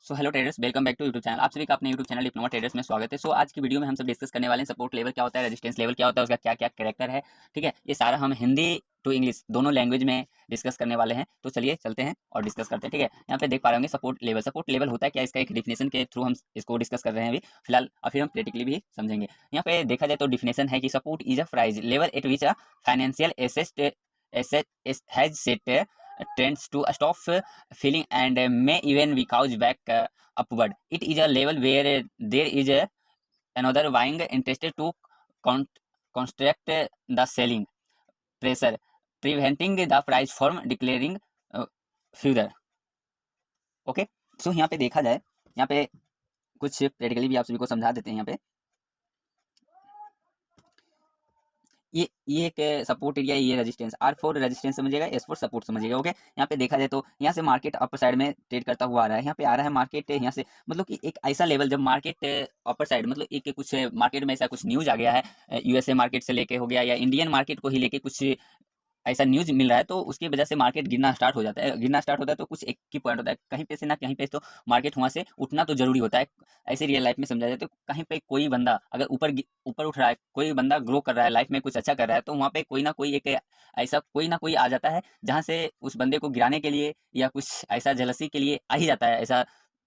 So hello traders, welcome back to YouTube channel. आप सभी का अपने यूट्यूब चैनल डिप्लोमा ट्रेडर्स में स्वागत है। सो आज की वीडियो में हम सब डिस्कस करने वाले हैं सपोर्ट लेवल क्या होता है, रेजिस्टेंस लेवल क्या होता है, उसका क्या क्या कैरेक्टर है। ठीक है, ये सारा हम हिंदी टू इंग्लिश दोनों लैंग्वेज में डिस्कस करने वाले हैं। तो चलिए चलते हैं और डिस्कस करते हैं। ठीक है, यहाँ पे देख पा रहे होंगे सपोर्ट लेवल होता है क्या, इसका एक डिफिनेशन के थ्रू हम इसको डिस्कस कर रहे हैं अभी फिलहाल, और फिर हम प्रैक्टिकली भी समझेंगे। यहाँ पे देखा जाए तो डिफिनेशन है कि support is a price level eight which a financial asset has set trends to stop filling and may even be couch back upward. It is a level where there is another buying interested to con- construct the selling pressure, preventing the price from declaring further. Okay, so यहाँ पे देखा जाए, यहाँ पे कुछ practically भी आप सभी को समझा देते हैं। यहाँ पे ये एक सपोर्ट एरिया, ये रेजिस्टेंस, आर फॉर रेजिस्टेंस समझिएगा, एस फॉर सपोर्ट समझिएगा। ओके, यहाँ पे देखा जाए तो यहाँ से मार्केट अपर साइड में ट्रेड करता हुआ आ रहा है। यहाँ पे आ रहा है मार्केट, यहाँ से मतलब कि एक ऐसा लेवल जब मार्केट अपर साइड, मतलब एक कुछ मार्केट में ऐसा कुछ न्यूज आ गया है, यूएसए मार्केट से लेके हो गया या इंडियन मार्केट को ही लेके कुछ ऐसा न्यूज मिल रहा है, तो उसकी वजह से मार्केट गिरना स्टार्ट हो जाता है। गिरना स्टार्ट होता है तो कुछ एक ही पॉइंट होता है, कहीं पे से ना कहीं पे तो मार्केट वहां से उठना तो जरूरी होता है। ऐसे रियल लाइफ में समझा जाए तो कहीं पे कोई बंदा अगर ऊपर उठ रहा है, कोई बंदा ग्रो कर रहा है, लाइफ में कुछ अच्छा कर रहा है, तो वहाँ पे कोई ना कोई एक ऐसा कोई ना कोई आ जाता है जहाँ से उस बंदे को गिराने के लिए या कुछ ऐसा जलसी के लिए आ ही जाता है। ऐसा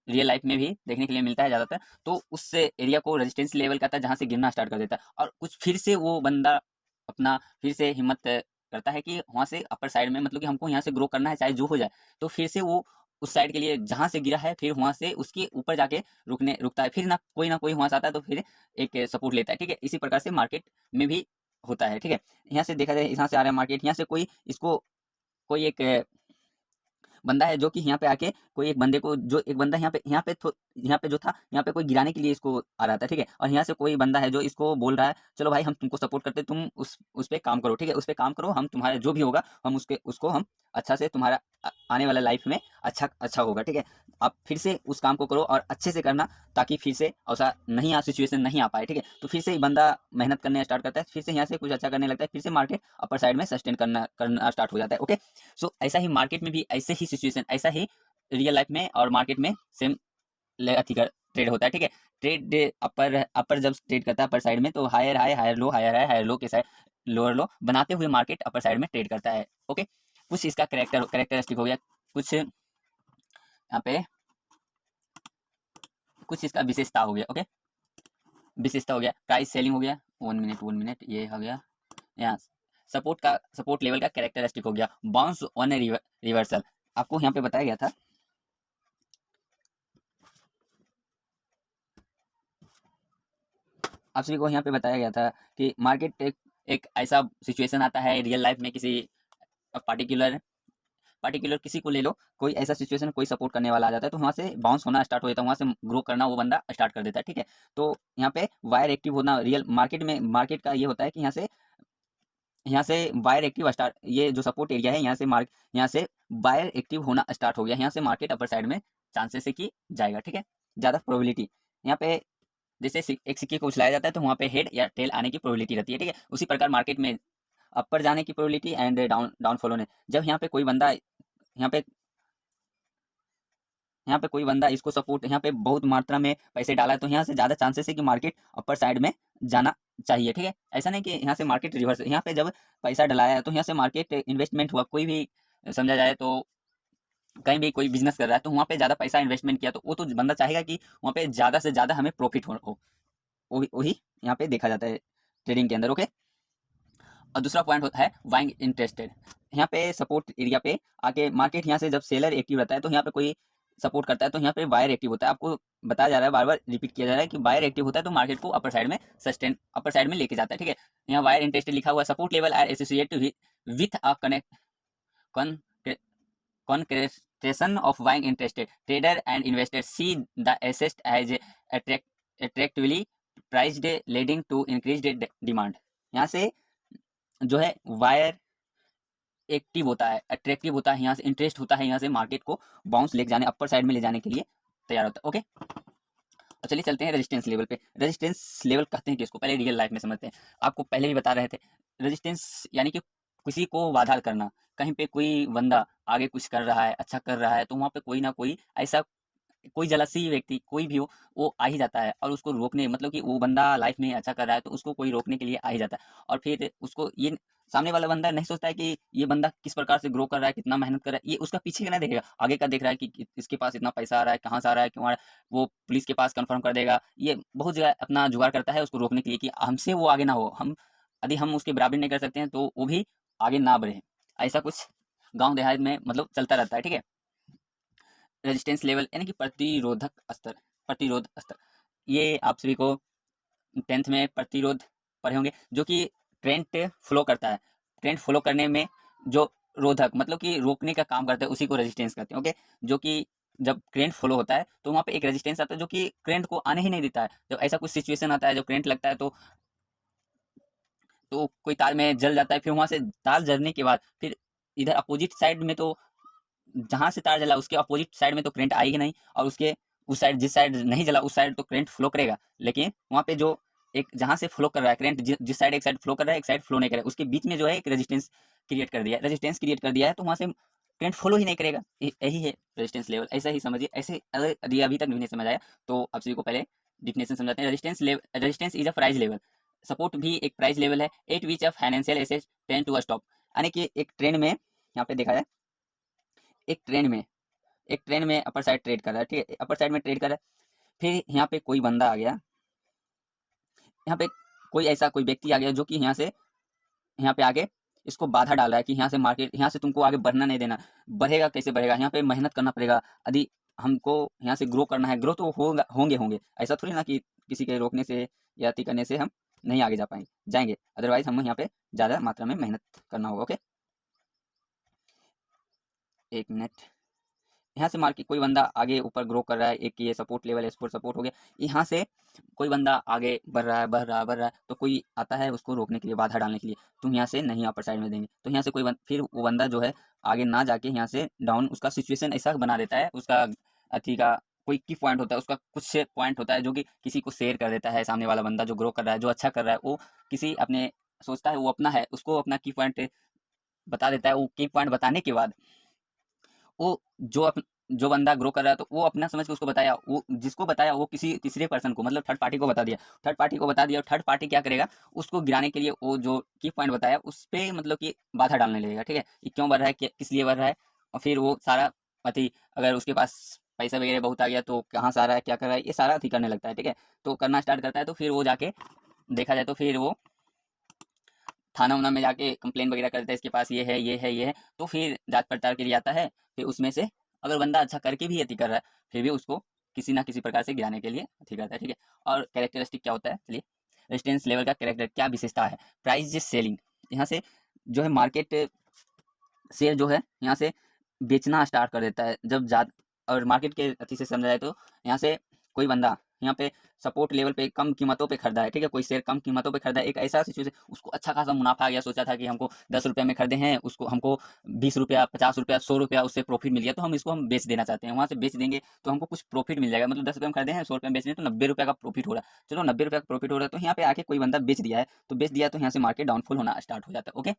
रियल लाइफ में भी देखने के लिए मिलता है ज़्यादातर। तो उस एरिया को रेजिस्टेंस लेवल कहता है जहाँ से गिरना स्टार्ट कर देता है, और कुछ फिर से वो बंदा अपना फिर से हिम्मत करता है कि वहाँ से अपर साइड में, मतलब कि हमको यहाँ से ग्रो करना है चाहे जो हो जाए, तो फिर से वो उस साइड के लिए जहाँ से गिरा है फिर वहाँ से उसके ऊपर जाके रुकता है, फिर ना कोई वहाँ से आता है तो फिर एक सपोर्ट लेता है। ठीक है, इसी प्रकार से मार्केट में भी होता है। ठीक है, यहाँ से देखा जाए, यहाँ से आ रहा है मार्केट, यहाँ से कोई इसको कोई एक बंदा है जो कि यहाँ पे आके कोई एक बंदे को, जो एक बंदा यहाँ पे जो था, यहाँ पे कोई गिराने के लिए इसको आ रहा था। ठीक है, और यहाँ से कोई बंदा है जो इसको बोल रहा है चलो भाई हम तुमको सपोर्ट करते, तुम उस पे काम करो। ठीक है, उस पे काम करो, हम तुम्हारा जो भी होगा हम उसको हम अच्छा से तुम्हारा आने वाला लाइफ में अच्छा अच्छा होगा। ठीक है, आप फिर से उस काम को करो और अच्छे से करना, ताकि फिर से ऐसा नहीं सिचुएशन नहीं आ पाए। ठीक है, तो फिर से बंदा मेहनत करने स्टार्ट करता है, फिर से यहाँ से कुछ अच्छा करने लगता है, फिर से मार्केट अपर साइड में सस्टेन करना स्टार्ट हो जाता है। ओके, सो ऐसा ही मार्केट में भी ऐसे ही सिचुएशन, ऐसा ही रियल लाइफ में और मार्केट में सेम अथी का ट्रेड होता है। ठीक है, ट्रेड अपर जब ट्रेड करता है अपर साइड में, तो higher high higher low, higher high higher low के साइड लोअर लो बनाते हुए मार्केट अपर साइड में ट्रेड करता है। ओके, कुछ इसका कैरेक्टरिस्टिक हो गया, कुछ यहाँ पे कुछ इसका विशेषता हो गया। ओके, विशेषता हो गया, प्राइस सेलिंग हो गया, 1 मिनट ये हो गया। यहाँ सपोर्ट लेवल का कैरेक्टरिस्टिक हो गया, बाउंस ऑन ए रिवर्सल। आपको यहाँ पे बताया गया था, आप सभी को यहाँ पे बताया गया था कि मार्केट एक ऐसा सिचुएशन आता है रियल लाइफ में, किसी पार्टिकुलर पार्टिकुलर किसी को ले लो, कोई ऐसा सिचुएशन, कोई सपोर्ट करने वाला आ जाता है तो वहाँ से बाउंस होना स्टार्ट हो जाता है, वहाँ से ग्रो करना वो बंदा स्टार्ट कर देता है। ठीक है, तो यहाँ पे वायर एक्टिव होना रियल मार्केट में, मार्केट का ये होता है कि यहाँ से बायर एक्टिव स्टार्ट, ये जो सपोर्ट एरिया है यहाँ से बायर एक्टिव होना स्टार्ट हो गया, यहाँ से मार्केट अपर साइड में चांसेस है कि जाएगा। ठीक है, ज़्यादा प्रोबेबिलिटी यहाँ पे, जैसे एक सिक्के को उछलाया जाता है तो वहाँ पे हेड या टेल आने की प्रोबेबिलिटी रहती है। ठीक है, उसी प्रकार मार्केट में अपर जाने की प्रोबेबिलिटी एंड डाउनफॉल होने, जब यहाँ पे कोई बंदा इसको सपोर्ट, यहाँ पे बहुत मात्रा में पैसे डाला है, तो यहाँ से ज़्यादा चांसेस है कि मार्केट अपर साइड में जाना चाहिए। ठीक है, ऐसा नहीं कि यहाँ से मार्केट रिवर्स, यहाँ पे जब पैसा डलाया है तो यहाँ से मार्केट इन्वेस्टमेंट हुआ, कोई भी समझा जाए तो कहीं भी कोई बिजनेस कर रहा है तो वहाँ पे ज़्यादा पैसा इन्वेस्टमेंट किया, तो वो तो बंदा चाहेगा कि वहाँ पे ज़्यादा से ज़्यादा हमें प्रॉफिट हो। वही वही यहाँ पे देखा जाता है ट्रेडिंग के अंदर। ओके, और दूसरा पॉइंट होता है बाइंग इंटरेस्टेड। यहाँ पे सपोर्ट एरिया पे आके मार्केट, यहाँ से जब सेलर एक्टिव रहता है तो यहाँ पे कोई सपोर्ट करता है तो यहाँ पे बायर एक्टिव होता है। आपको बताया जा रहा है, बार बार रिपीट किया जा रहा है कि बायर एक्टिव होता है तो मार्केट को अपर साइड में लेके जाता है। ठीक है, यहाँ बायर इंटरेस्टेड लिखा हुआ है, support level are associated with a concentration of buying interested trader and investors see the asset as attractively priced leading to increased demand। यहाँ से जो है वायर एक्टिव होता है, अट्रैक्टिव होता है, यहाँ से इंटरेस्ट होता है, यहाँ से मार्केट को बाउंस ले जाने, अपर साइड में ले जाने के लिए तैयार होता है। ओके, और चलिए चलते हैं रेजिस्टेंस लेवल पे। रेजिस्टेंस लेवल कहते हैं कि इसको पहले रियल लाइफ में समझते हैं। आपको पहले भी बता रहे थे, रेजिस्टेंस यानी कि किसी को बाधा करना, कहीं पे कोई बंदा आगे कुछ कर रहा है, अच्छा कर रहा है, तो वहाँ पे कोई ना कोई ऐसा कोई जलसी व्यक्ति कोई भी हो वो आ ही जाता है और उसको रोकने मतलब कि वो बंदा लाइफ में अच्छा कर रहा है तो उसको कोई रोकने के लिए आ ही जाता है। और फिर उसको ये सामने वाला बंदा नहीं सोचता है कि ये बंदा किस प्रकार से ग्रो कर रहा है, कितना मेहनत कर रहा है, ये उसका पीछे का नहीं देखेगा, आगे का देख रहा है कि इसके पास इतना पैसा आ रहा है, कहाँ से आ रहा है, क्यों आ रहा है, वो पुलिस के पास कंफर्म कर देगा। ये बहुत जगह अपना जुगाड़ करता है उसको रोकने के लिए कि हमसे वो आगे ना हो, हम यदि हम उसकी बराबरी नहीं कर सकते हैं तो वो भी आगे ना बढ़े। ऐसा कुछ गाँव देहात में मतलब चलता रहता है, ठीक है। रेजिस्टेंस लेवल यानी कि प्रतिरोध स्तर, ये आप सभी को 10th में प्रतिरोध पढ़े होंगे, जो कि ट्रेंड फ्लो करता है। ट्रेंड फ्लो करने में जो रोधक मतलब कि रोकने का काम करता है उसी को रेजिस्टेंस कहते हैं, ओके। जो कि जब करंट फ्लो होता है तो वहाँ पे एक रेजिस्टेंस आता है जो कि करंट को आने ही नहीं देता है। जब ऐसा कुछ सिचुएशन आता है जब करंट लगता है तो कोई तार में जल जाता है, फिर वहाँ से तार जलने के बाद फिर इधर अपोजिट साइड में तो जहाँ से तार जला उसके अपोजिट साइड में तो करंट आएगी नहीं, और उसके उस साइड जिस साइड नहीं जला उस साइड तो करंट फ्लो करेगा, लेकिन वहाँ पे जो एक जहाँ से फ्लो कर रहा है करंट जिस साइड एक साइड फ्लो कर रहा है एक साइड फ्लो नहीं कर रहा है, उसके बीच में जो है एक रेजिस्टेंस क्रिएट कर दिया है, रेजिस्टेंस क्रिएट कर दिया है तो वहाँ से करंट फ्लो ही नहीं करेगा। यही है रेजिस्टेंस लेवल, ऐसा ही समझिए। ऐसे अगर यदि अभी तक नहीं समझ आया तो आप सभी को पहले डिफिनेशन समझाते हैं। Resistance is a price level, support भी एक प्राइस लेवल है, at which a financial asset tend to a stop, यानी कि एक ट्रेंड में यहाँ पे देखा जाए एक ट्रेंड में अपर साइड ट्रेड कर रहा है, ठीक है, अपर साइड में ट्रेड कर रहा है। फिर यहाँ पे कोई बंदा आ गया, यहाँ पे कोई व्यक्ति आ गया जो कि यहाँ पे आगे इसको बाधा डाल रहा है कि यहाँ से मार्केट, यहाँ से तुमको आगे बढ़ना नहीं देना। बढ़ेगा कैसे बढ़ेगा, यहाँ पे मेहनत करना पड़ेगा, यदि हमको यहाँ से ग्रो करना है, ग्रो तो होगा होंगे, ऐसा थोड़ी ना कि किसी के रोकने से या अति करने से हम नहीं आगे जाएंगे, अदरवाइज हम यहाँ पे ज़्यादा मात्रा में मेहनत करना होगा, ओके। एक मिनट, यहाँ से मार्केट कोई बंदा आगे ऊपर ग्रो कर रहा है, एक ये सपोर्ट लेवल एक्सपोर्ट सपोर्ट हो गया, यहाँ से कोई बंदा आगे बढ़ रहा है तो कोई आता है उसको रोकने के लिए, बाधा डालने के लिए, तुम यहाँ से नहीं अपर साइड में देंगे, तो यहाँ से फिर वो बंदा जो है आगे ना जाके यहाँ से डाउन, उसका सिचुएशन ऐसा बना देता है, उसका अथी का कोई की पॉइंट होता है, उसका कुछ पॉइंट होता है जो कि किसी को शेयर कर देता है। सामने वाला बंदा जो ग्रो कर रहा है, जो अच्छा कर रहा है, वो किसी अपने सोचता है वो अपना है, उसको अपना की पॉइंट बता देता है। वो की पॉइंट बताने के बाद वो जो बंदा ग्रो कर रहा है तो वो अपना समझ के उसको बताया, वो जिसको बताया वो किसी तीसरे पर्सन को मतलब थर्ड पार्टी को बता दिया, और थर्ड पार्टी क्या करेगा, उसको गिराने के लिए वो जो की पॉइंट बताया उस पर मतलब कि बाधा डालने लगेगा, ठीक है, ये क्यों बढ़ रहा है, किस लिए बढ़ रहा है, और फिर वो सारा अति, अगर उसके पास पैसा वगैरह बहुत आ गया तो कहाँ से आ रहा है, क्या कर रहा है, ये सारा अति करने लगता है, ठीक है। तो करना स्टार्ट करता है तो फिर वो जाके देखा जाए तो फिर वो थाना उना में जाके कंप्लेन वगैरह करता है, इसके पास ये है, तो फिर जांच पड़ताल के लिए आता है। फिर उसमें से अगर बंदा अच्छा करके भी अति कर रहा है फिर भी उसको किसी ना किसी प्रकार से गिराने के लिए अति करता है, ठीक है। और कैरेक्टरिस्टिक क्या होता है, चलिए रेजिस्टेंस लेवल का कैरेक्टर क्या विशेषता है, प्राइस सेलिंग, यहाँ से जो है मार्केट शेयर जो है यहाँ से बेचना स्टार्ट कर देता है जब ज़्यादा, और मार्केट के अति से समझा जाए तो यहाँ से कोई बंदा यहाँ पे सपोर्ट लेवल पे कम कीमतों पे खरीदा है, ठीक है, कोई शेयर कम कीमतों पे खरीदा है, एक ऐसा सिचुएशन उसको अच्छा खासा मुनाफा आ गया, सोचा था कि हमको 10 रुपये में खरीदे हैं, उसको हमको 20 रुपया 50 रुपया 100 रुपया उससे प्रॉफिट मिल गया तो हम इसको हम बेच देना चाहते हैं, वहाँ से बेच देंगे तो हमको कुछ प्रॉफिट मिल जाएगा, मतलब 10 रुपये में खरीदे हैं 100 रुपये में बेच रहे हैं तो 90 रुपये का प्रॉफिट हो रहा है, चलो 90 रुपये का प्रॉफिट हो रहा है, तो यहाँ पे आके कोई बंदा बेच दिया तो यहाँ से मार्केट डाउनफॉल होना स्टार्ट हो जाता है, okay.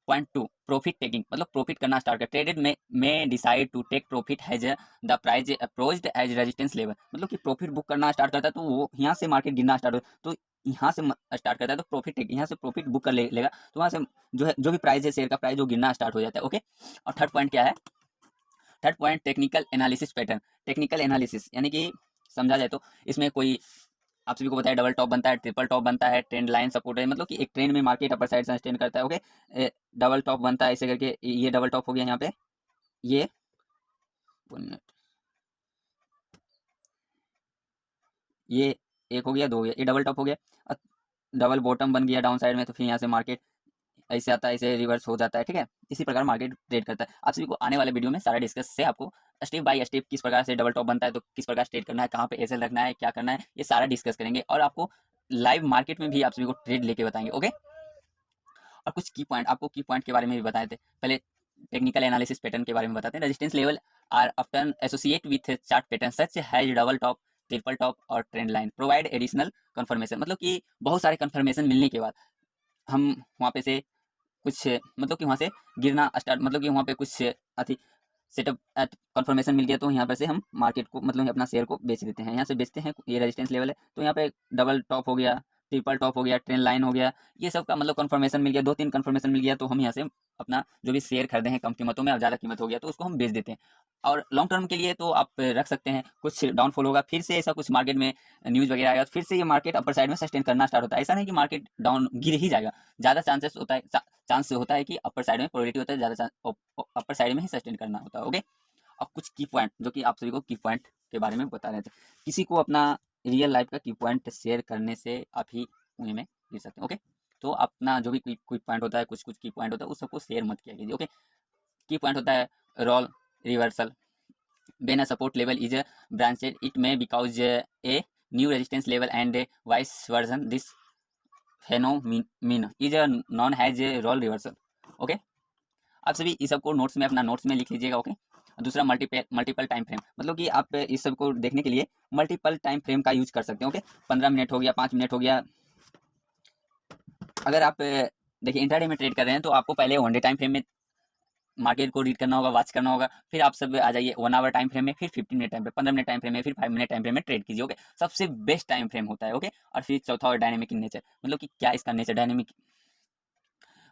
Point two, profit taking, मतलब प्रॉफिट करना स्टार्ट कर, ट्रेडेड में decide to take profit has the price approached as resistance level, मतलब कि प्रॉफिट बुक करना स्टार्ट करता है तो वो यहाँ से मार्केट गिरना स्टार्ट हो, तो यहाँ से स्टार्ट करता है तो प्रॉफिट टेक यहाँ से प्रॉफिट बुक कर लेगा, तो वहाँ से जो है जो भी प्राइस है शेयर का प्राइस वो गिरना स्टार्ट हो जाता है, ओके। और थर्ड पॉइंट क्या है, third point technical analysis pattern, technical analysis यानी कि समझा जाए तो इसमें कोई आप सभी को बताया डबल टॉप बनता है, ट्रिपल टॉप बनता है, ट्रेंड लाइन सपोर्ट है, मतलब कि एक ट्रेंड में मार्केट अपर साइड सस्टेन करता है, ओके। डबल टॉप बनता है ऐसे करके, ये डबल टॉप हो गया यहाँ पे, ये 1 मिनट, ये एक हो गया, दो हो गया, ये डबल टॉप हो गया, डबल बॉटम बन गया डाउन साइड में, तो फिर यहाँ से मार्केट ऐसे आता है, ऐसे रिवर्स हो जाता है, ठीक है। इसी प्रकार मार्केट ट्रेड करता है। आप सभी को आने वाले वीडियो में सारा डिस्कस से आपको स्टेप बाय स्टेप किस प्रकार से डबल टॉप बनता है तो किस प्रकार ट्रेड करना है, कहाँ पे एसएल रखना है, क्या करना है, ये सारा डिस्कस करेंगे और आपको लाइव मार्केट में भी आप सभी को ट्रेड लेके बताएंगे, ओके। और कुछ की पॉइंट, आपको की पॉइंट के बारे में भी बताए थे पहले, टेक्निकल एनालिसिस पैटर्न के बारे में बताते हैं। Resistance level are often associate with chart pattern such has double top, triple top और trend line provide additional confirmation, मतलब कि बहुत सारे कंफर्मेशन मिलने के बाद हम वहाँ पे से कुछ मतलब कि वहाँ से गिरना स्टार्ट, मतलब कि वहाँ पे कुछ अति सेटअप कंफर्मेशन मिल गया तो यहाँ पर से हम मार्केट को मतलब अपना शेयर को बेच देते हैं। यहाँ से बेचते हैं, ये रेजिस्टेंस लेवल है, तो यहाँ पे डबल टॉप हो गया, ट्रिपल टॉप हो गया, ट्रेंड लाइन हो गया, ये सब का मतलब कंफर्मेशन मिल गया, 2-3 कंफर्मेशन मिल गया, तो हम यहाँ से अपना जो भी शेयर खरीदे हैं कम कीमतों में और ज़्यादा कीमत हो गया तो उसको हम बेच देते हैं। और लॉन्ग टर्म के लिए तो आप रख सकते हैं, कुछ डाउनफॉल होगा फिर से ऐसा कुछ मार्केट में न्यूज़ वगैरह आएगा, फिर से ये मार्केट अपर साइड में सस्टेन करना स्टार्ट होता है। ऐसा नहीं कि मार्केट डाउन गिर ही जाएगा, ज़्यादा चांस होता है कि अपर साइड में प्रोबेबिलिटी होता है ज़्यादा अपर साइड में ही सस्टेन करना होता है। ओके, अब कुछ की पॉइंट जो कि आप सभी को की पॉइंट के बारे में बता रहे थे, किसी को अपना रियल लाइफ का की पॉइंट शेयर करने से आप ही कुएं में गिर सकते हैं। ओके, तो अपना जो भी कोई पॉइंट होता है, कुछ की पॉइंट होता है, उस सबको शेयर मत किया कीजिए। ओके, की पॉइंट होता है role reversal when a support level is branched it may because a new resistance level and vice versa this phenomenon is known as a role reversal। Okay, आप सभी इस सब को नोट्स में अपना नोट्स में लिख लीजिएगा। ओके, दूसरा मल्टीपल टाइम फ्रेम, मतलब कि आप इस सब को देखने के लिए मल्टीपल टाइम फ्रेम का यूज कर सकते हैं। ओके, 15 मिनट हो गया, 5 मिनट हो गया। अगर आप देखिए इंट्राडे में ट्रेड कर रहे हैं तो आपको पहले 1 डे टाइम फ्रेम में मार्केट को रीड करना होगा, वॉच करना होगा, फिर आप सब आ जाइए 1 आवर टाइम फ्रेम में, फिर 15 minute time frame, 15 minute time frame में, फिर 5 मिनट टाइम फ्रेम में ट्रेड कीजिए। ओके, सबसे बेस्ट टाइम फ्रेम होता है। ओके, और फिर चौथा और डायनेमिक इन नेचर, मतलब कि क्या इसका नेचर डायनेमिक,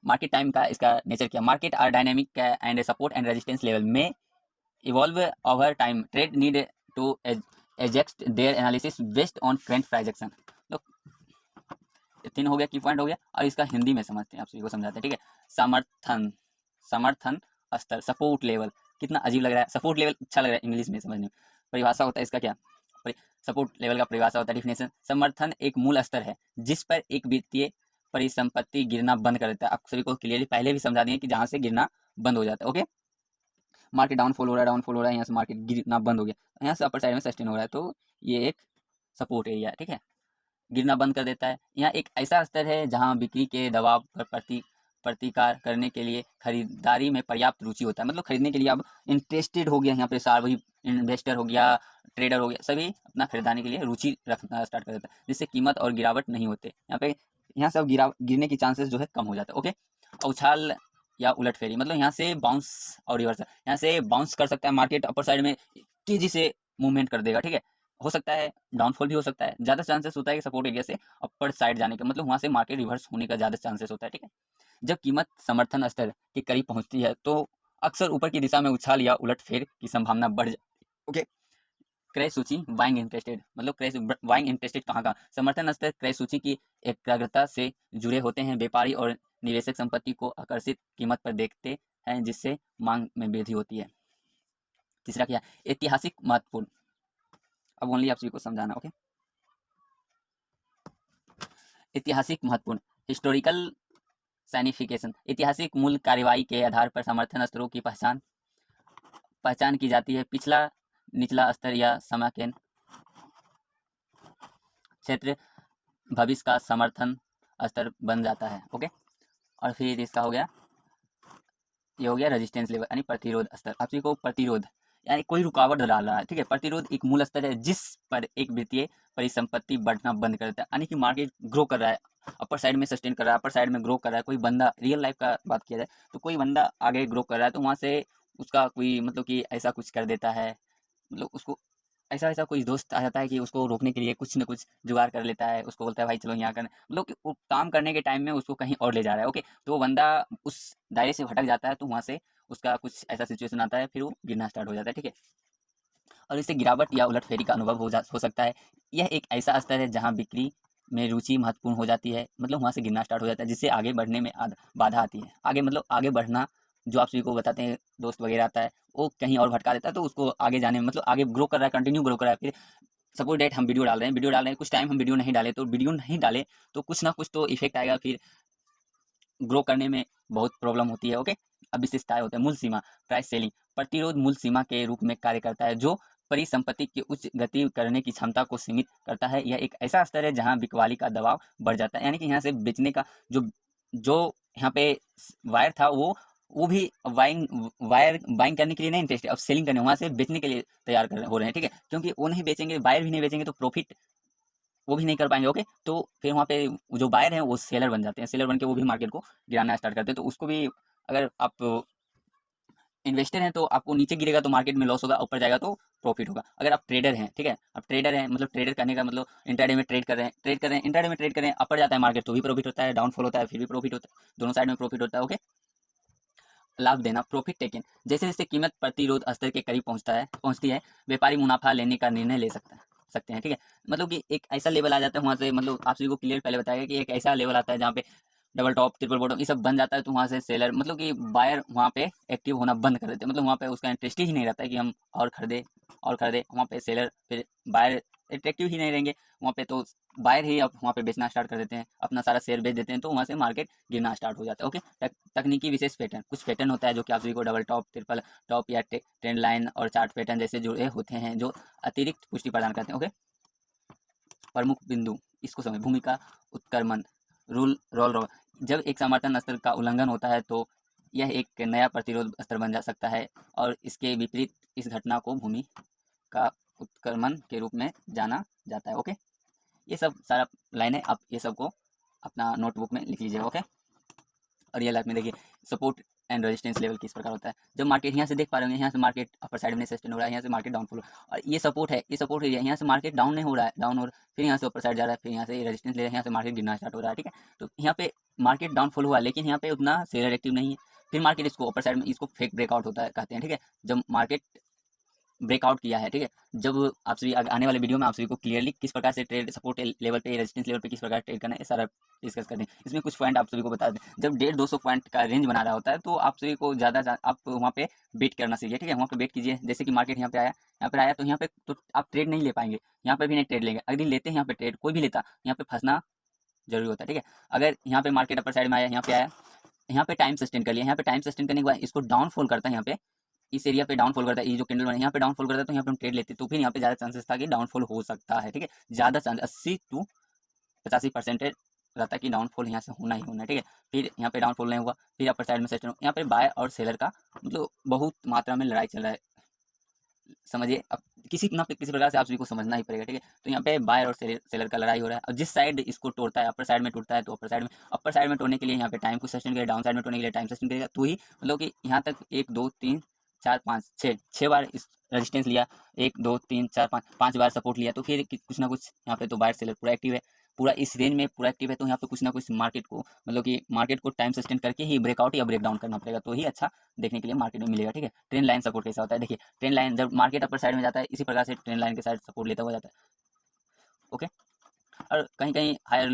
मार्केट टाइम का इसका नेचर क्या, market are dynamic and support and resistance level में evolve over time, trade need to adjust their analysis based on current price action. तो 3 हो गया, की पॉइंट हो गया, और इसका हिंदी में समझते हैं, आप सभी को समझाते हैं। ठीक है, समर्थन समर्थन स्तर, सपोर्ट लेवल, कितना अजीब लग रहा है, सपोर्ट लेवल अच्छा लग रहा है इंग्लिश में समझने में। परिभाषा होता है इसका क्या, सपोर्ट लेवल का परिभाषा होता है, डिफिनेशन, समर्थन एक मूल स्तर है जिस पर एक वित्तीय परिसंपत्ति गिरना बंद कर देता है। आप सभी को क्लियरली पहले भी समझा दिए कि जहां से गिरना बंद हो जाता है। ओके, मार्केट डाउनफॉल हो रहा है, यहाँ से मार्केट गिरना बंद हो गया, यहाँ से अपर साइड में सस्टेन हो रहा है, तो ये एक सपोर्ट एरिया है। ठीक है, गिरना बंद कर देता है। यहाँ एक ऐसा स्तर है जहाँ बिक्री के दबाव पर प्रतिकार करने के लिए खरीदारी में पर्याप्त रुचि होता है, मतलब खरीदने के लिए अब इंटरेस्टेड हो गया, यहाँ पे सारा वही इन्वेस्टर हो गया, ट्रेडर हो गया, सभी अपना खरीदाने के लिए रुचि रखना स्टार्ट कर देता है, जिससे कीमत और गिरावट नहीं होते। यहाँ से अब गिरने की चांसेस जो है कम हो जाता है। ओके, उछाल या उलट फेरी, मतलब यहाँ से बाउंस और रिवर्स, यहाँ से बाउंस कर सकता है मार्केट, अपर साइड में तेजी से मूवमेंट कर देगा। ठीक है, हो सकता है डाउनफॉल भी हो सकता है, ज़्यादा चांसेस होता है कि सपोर्ट एरिया से अपर साइड जाने का, मतलब वहाँ से मार्केट रिवर्स होने का ज़्यादा चांसेस होता है। ठीक है, जब कीमत समर्थन स्तर के करीब पहुंचती है तो अक्सर ऊपर की दिशा में उछाल या उलटफेर की संभावना बढ़ जाती है। ओके, क्रय सूची बाइंग इंटरेस्टेड, मतलब बाइंग इंटरेस्टेड कहाँ का, समर्थन स्तर क्रय सूची की एकाग्रता से जुड़े होते हैं। व्यापारी और निवेशक संपत्ति को आकर्षित कीमत पर देखते हैं जिससे मांग में वृद्धि होती है। तीसरा क्या, ऐतिहासिक महत्वपूर्ण, अब ओनली आप सभी को समझाना। ओके, ऐतिहासिक महत्वपूर्ण, हिस्टोरिकल साइनिफिकेशन, ऐतिहासिक मूल कार्रवाई के आधार पर समर्थन स्तरों की पहचान की जाती है। पिछला निचला स्तर या समकेंद्र क्षेत्र भविष्य का समर्थन स्तर बन जाता है। ओके, और फिर इसका हो गया, ये हो गया रेजिस्टेंस लेवल यानी प्रतिरोध स्तर। आप सभी को प्रतिरोध यानी कोई रुकावट डाल रहा है। ठीक है, प्रतिरोध एक मूल स्तर है जिस पर एक वित्तीय परिसंपत्ति बढ़ना बंद कर देता है, यानी कि मार्केट ग्रो कर रहा है, अपर साइड में सस्टेन कर रहा है, अपर साइड में ग्रो कर रहा है, कोई बंदा रियल लाइफ का बात किया जाए तो कोई बंदा आगे ग्रो कर रहा है तो वहाँ से उसका कोई मतलब कि ऐसा कुछ कर देता है, मतलब उसको ऐसा ऐसा कोई दोस्त आ जाता है कि उसको रोकने के लिए कुछ न कुछ जुगाड़ कर लेता है, उसको बोलता है भाई चलो यहाँ करने, मतलब कि वो काम करने के टाइम में उसको कहीं और ले जा रहा है। ओके, तो वो बंदा उस दायरे से भटक जाता है, तो वहाँ से उसका कुछ ऐसा सिचुएशन आता है, फिर वो गिरना स्टार्ट हो जाता है। ठीक है, और इससे गिरावट या उलटफेरी का अनुभव हो सकता है। यह एक ऐसा स्तर है जहाँ बिक्री में रुचि महत्वपूर्ण हो जाती है, मतलब वहाँ से गिरना स्टार्ट हो जाता है, जिससे आगे बढ़ने में बाधा आती है। आगे मतलब आगे बढ़ना, जो आप सभी को बताते हैं दोस्त वगैरह आता है, वो कहीं और भटका देता है, तो उसको आगे जाने में मतलब आगे ग्रो कर रहा है, कंटिन्यू ग्रो कर रहा है। फिर सपोज डेट हम वीडियो डाल रहे हैं, कुछ टाइम हम वीडियो नहीं डाले, तो वीडियो नहीं डाले तो कुछ ना कुछ तो इफेक्ट आएगा, फिर ग्रो करने में बहुत प्रॉब्लम होती है। ओके, अब विशेषताएं होते हैं, मूल सीमा प्राइस सेलिंग, प्रतिरोध मूल सीमा के रूप में कार्य करता है जो परिसंपत्ति की उच्च गति करने की क्षमता को सीमित करता है। यह एक ऐसा स्तर है जहां बिकवाली का दबाव बढ़ जाता है, यानी कि यहाँ से बेचने का जो जो यहाँ पे वायर था वो भी बाइंग करने के लिए नहीं इंटरेस्ट है, अब सेलिंग करने, वहां से बेचने के लिए तैयार कर हो रहे हैं। ठीक है, क्योंकि वो नहीं बेचेंगे, बायर भी नहीं बेचेंगे तो प्रॉफिट वो भी नहीं कर पाएंगे। ओके, तो फिर वहाँ पे जो बायर हैं वो सेलर बन जाते हैं, सेलर बन के वो भी मार्केट को गिराना स्टार्ट करते हैं, तो उसको भी अगर आप इन्वेस्टर हैं तो आपको नीचे गिरेगा तो मार्केट में लॉस होगा, ऊपर जाएगा तो प्रॉफिट होगा। अगर आप ट्रेडर हैं, ठीक है, आप ट्रेडर हैं, मतलब ट्रेडर करने का मतलब इंट्राडे में ट्रेड कर रहे हैं, इंट्राडे में ट्रेड कर रहे हैं, अपर जाता है मार्केट तो भी प्रॉफिट होता है, डाउनफॉल होता है फिर भी प्रॉफिट होता है, दोनों साइड में प्रॉफिट होता है। ओके, लाभ देना, प्रॉफिट टेकन, जैसे जैसे कीमत प्रतिरोध स्तर के करीब पहुंचती है, व्यापारी मुनाफा लेने का निर्णय ले सकते हैं, ठीक है। मतलब कि एक ऐसा लेवल आ जाता है वहां से, मतलब आप सभी को क्लियर पहले बताया कि एक ऐसा लेवल आता है जहाँ पे डबल टॉप ट्रिपल बॉटम ये सब बन जाता है, तो वहाँ से सेलर मतलब कि बायर वहाँ पे एक्टिव होना बंद कर देते हैं, मतलब वहाँ पे उसका इंटरेस्ट ही नहीं रहता है कि हम और खरीदे, वहाँ पे सेलर फिर बायर अट्रैक्टिव ही नहीं रहेंगे वहाँ पे, तो बायर ही अब वहाँ पे बेचना स्टार्ट कर देते हैं, अपना सारा शेयर बेच देते हैं, तो वहाँ से मार्केट गिरना स्टार्ट हो जाता है। ओके, तकनीकी विशेष पैटर्न, कुछ पैटर्न होता है जो कि आप सभी को डबल टॉप ट्रिपल टॉप या ट्रेंड लाइन और चार्ट पैटर्न जैसे जुड़े होते हैं जो अतिरिक्त पुष्टि प्रदान करते हैं। ओके, प्रमुख बिंदु, इसको समझ, भूमिका उत्क्रमण, रोल, जब एक समर्थन स्तर का उल्लंघन होता है तो यह एक नया प्रतिरोध स्तर बन जा सकता है, और इसके विपरीत इस घटना को भूमि का उत्क्रमण के रूप में जाना जाता है। ओके, ये सब सारा लाइन है, आप ये सबको अपना नोटबुक में लिख लीजिएगा। ओके, और रियल लाइफ में देखिए सपोर्ट एंड रेजिस्टेंस लेवल किस प्रकार होता है। जब मार्केट यहाँ से देख पा रहे हैं, यहाँ से मार्केट अपर साइड में सस्टेन हो रहा है, यहाँ से मार्केट डाउनफॉल, और ये सपोर्ट है, ये सपोर्ट है, यहाँ से मार्केट डाउन नहीं हो रहा है, डाउन हो रहा है, फिर यहाँ से अपर साइड जा रहा है, फिर यहाँ से रेजिस्टेंस ले रहा है, यहाँ से मार्केट गिरना स्टार्ट हो रहा है, ठीक है। तो यहाँ पे मार्केट डाउनफॉल हुआ, लेकिन यहाँ पे उतना सेलर एक्टिव नहीं है, फिर मार्केट इसको अपर साइड में, इसको फेक ब्रेकआउट होता है कहते हैं, ठीक है। जब मार्केट ब्रेकआउट किया है, ठीक है, जब आप सभी आने वाले वीडियो में आप सभी को क्लियरली किस प्रकार से ट्रेड सपोर्ट लेवल पे रेजिस्टेंस लेवल पे किस प्रकार ट्रेड करना है सारा डिस्कस करते हैं। इसमें कुछ पॉइंट आप सभी को बता दें, जब 150-200 पॉइंट का रेंज बना रहा होता है तो आप सभी को ज़्यादा आप वहाँ पे बेट करना सीखिए, ठीक है, वहाँ पे बेट कीजिए। जैसे कि मार्केट यहाँ पे आया तो यहाँ पे तो आप ट्रेड नहीं ले पाएंगे, यहाँ पे भी नहीं ट्रेड लेंगे, अगर लेते हैं यहाँ पे ट्रेड कोई भी लेता, यहाँ पे फंसना जरूरी होता है, ठीक है। अगर यहाँ पे मार्केट अपर साइड में आया, यहाँ पे आया, यहाँ पे टाइम सस्टेन कर लिया, यहाँ पे टाइम सस्टेन करने के बाद इसको डाउनफॉल करता है, यहाँ पे इस एरिया पे डाउनफॉल करता है, ये जो कैंडल बना है यहाँ पे डाउनफॉल करता है, तो यहाँ पे हम ट्रेड लेते हैं, तो फिर यहाँ पे ज़्यादा चांसेस था कि डाउनफॉल हो सकता है, ठीक है, ज़्यादा चांस 80 to 85% रहता है कि डाउनफॉल यहाँ से होना ही होना है, ठीक है। फिर यहाँ पे डाउनफॉल नहीं हुआ, फिर अपर साइड में सेट, यहाँ पे बाय और सेलर का मतलब बहुत मात्रा में लड़ाई चल रहा है, समझिए। अब किसी प्रकार से आप सभी को समझना ही पड़ेगा, ठीक है। तो यहाँ पे बायर और सेलर का लड़ाई हो रहा है, और जिस साइड इसको तोड़ता है, अपर साइड में टूटता है, तो अपर साइड में तोड़ने के लिए यहाँ पे टाइम को सस्टेन करेगा, डाउन साइड में तोड़ने के लिए टाइम सस्टेन करेगा, तो ही मतलब कि यहाँ तक 1 2 3 4 5 6 बार इस रेजिस्टेंस लिया, 1 2 3 4 5 बार सपोर्ट लिया, तो फिर कुछ ना कुछ यहाँ पे तो बायर सेलर पूरा एक्टिव है, पूरा इस रेंज में पूरा एक्टिव है, तो यहाँ पे कुछ ना कुछ मार्केट को मतलब कि मार्केट को टाइम सस्टेन करके ही ब्रेकआउट या ब्रेक डाउन करना पड़ेगा, तो ही अच्छा देखने के लिए मार्केट में मिलेगा, ठीक है। ट्रेंड लाइन सपोर्ट कैसा होता है, देखिए ट्रेंड लाइन जब मार्केट अपर साइड में जाता है, इसी प्रकार से ट्रेंड लाइन के साइड सपोर्ट लेता हुआ जाता है। ओके, और कहीं कहीं हायर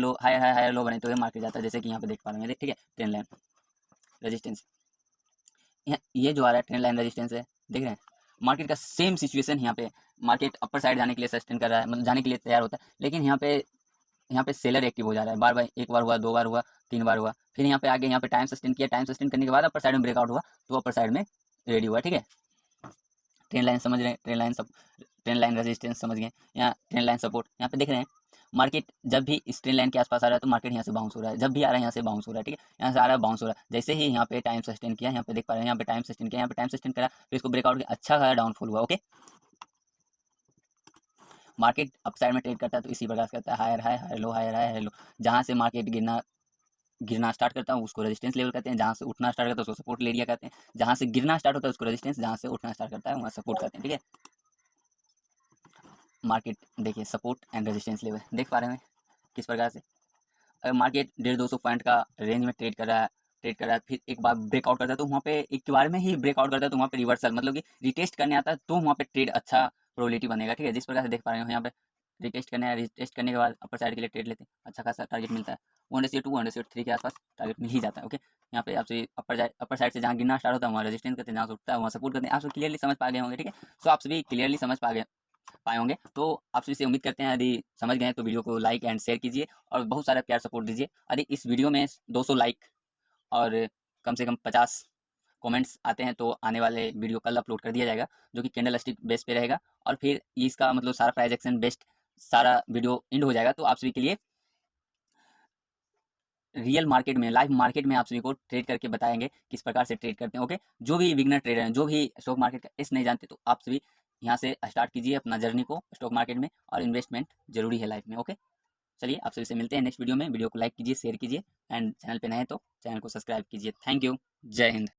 लो बने तो ये मार्केट जाता है, जैसे कि यहाँ पे देख पा रहे हैं, ठीक है, ट्रेंड लाइन रेजिस्टेंस, ये जो आ रहा है ट्रेंड लाइन रेजिस्टेंस है, देख रहे हैं। मार्केट का सेम सिचुएशन यहाँ पे, मार्केट अपर साइड जाने के लिए सस्टेन कर रहा है, मतलब जाने के लिए तैयार होता है, लेकिन यहाँ पे सेलर एक्टिव हो जा रहा है, बार बार, एक बार हुआ, 2 बार हुआ, 3 बार हुआ, फिर यहाँ पे आगे यहाँ पे टाइम सस्टेन किया, टाइम सस्टेन करने के बाद अपर साइड में ब्रेकआउट हुआ, तो अपर साइड में रेडी हुआ, ठीक है। ट्रेंड लाइन समझ रहे हैं, ट्रेंड लाइन रेजिस्टेंस समझ गए, यहाँ ट्रेंड लाइन सपोर्ट, यहाँ पे देख रहे हैं मार्केट जब भी इस ट्रेंड लाइन के आसपास आ रहा है तो मार्केट यहाँ से बाउंस हो रहा है, जब भी आ रहा है यहाँ से बाउंस हो रहा है, ठीक है, यहाँ से आ रहा है बाउंस हो रहा है, जैसे ही यहाँ पे टाइम सस्टेन किया, यहाँ पे देख पा रहे हैं, यहाँ पे टाइम सस्टेन किया, यहाँ पे टाइम सस्टेन करा, फिर इसको ब्रेकआउट किया, अच्छा खासा डाउनफॉल हुआ। ओके, मार्केट अप साइड में ट्रेड करता है तो इसी प्रकार से करता है, higher high higher low, higher high higher low, जहाँ से मार्केट गिरना स्टार्ट करता है उसको रेजिस्टेंस लेवल कहते हैं, जहाँ से उठना स्टार्ट करता है उसको सपोर्ट एरिया कहते हैं, जहाँ से गिरना स्टार्ट होता है उसको रेजिस्टेंस, जहाँ से उठना स्टार्ट करता है वहाँ सपोर्ट कहते हैं, ठीक है। मार्केट देखिए सपोर्ट एंड रेजिस्टेंस लेवल देख पा रहे हैं किस प्रकार से, अगर मार्केट 150-200 पॉइंट का रेंज में ट्रेड कर रहा है, फिर एक बार ब्रेकआउट करता है, तो वहाँ पे एक बार में ही ब्रेकआउट करता है, तो वहाँ पे रिवर्सल मतलब कि रिटेस्ट करने आता है, तो वहाँ पे ट्रेड अच्छा प्रोबेबिलिटी बनेगा, ठीक है। जिस प्रकार से देख पा रहे हो यहाँ पे रिटेस्ट करने के बाद अपर साइड के लिए ट्रेड लेते हैं, अच्छा खासा टारगेट मिलता है, 100 to 103 के आसपास टारगेट मिल ही जाता है। ओके, यहाँ पे आपसे अपर साइड से जहाँ गिरना स्टार्ट होता है वहाँ रेजिस्टेंस करते हैं, जहाँ से उठता है वहाँ सपोर्ट करते हैं, आप सब क्लियरली समझ पा गए होंगे, ठीक है। सो आप सभी क्लियरली समझ पाए होंगे, तो आप सभी से उम्मीद करते हैं यदि समझ गए तो वीडियो को लाइक एंड शेयर कीजिए और बहुत सारा प्यार सपोर्ट दीजिए। यदि इस वीडियो में 200 लाइक और कम से कम 50 कमेंट्स आते हैं तो आने वाले वीडियो कल अपलोड कर दिया जाएगा, जो कि कैंडल स्टिक बेस पे रहेगा, और फिर इसका मतलब सारा प्राइस एक्शन बेस्ड सारा वीडियो एंड हो जाएगा, तो आप सभी के लिए रियल मार्केट में, लाइव मार्केट में आप सभी को ट्रेड करके बताएंगे किस प्रकार से ट्रेड करते हैं। ओके, जो भी बिगनर ट्रेडर हैं, जो भी स्टॉक मार्केट का इस नहीं जानते, तो आप सभी यहाँ से स्टार्ट कीजिए अपना जर्नी को स्टॉक मार्केट में, और इन्वेस्टमेंट जरूरी है लाइफ में। ओके, चलिए आप सभी से मिलते हैं नेक्स्ट वीडियो में, वीडियो को लाइक कीजिए, शेयर कीजिए, एंड चैनल पे नए हैं तो चैनल को सब्सक्राइब कीजिए। थैंक यू, जय हिंद।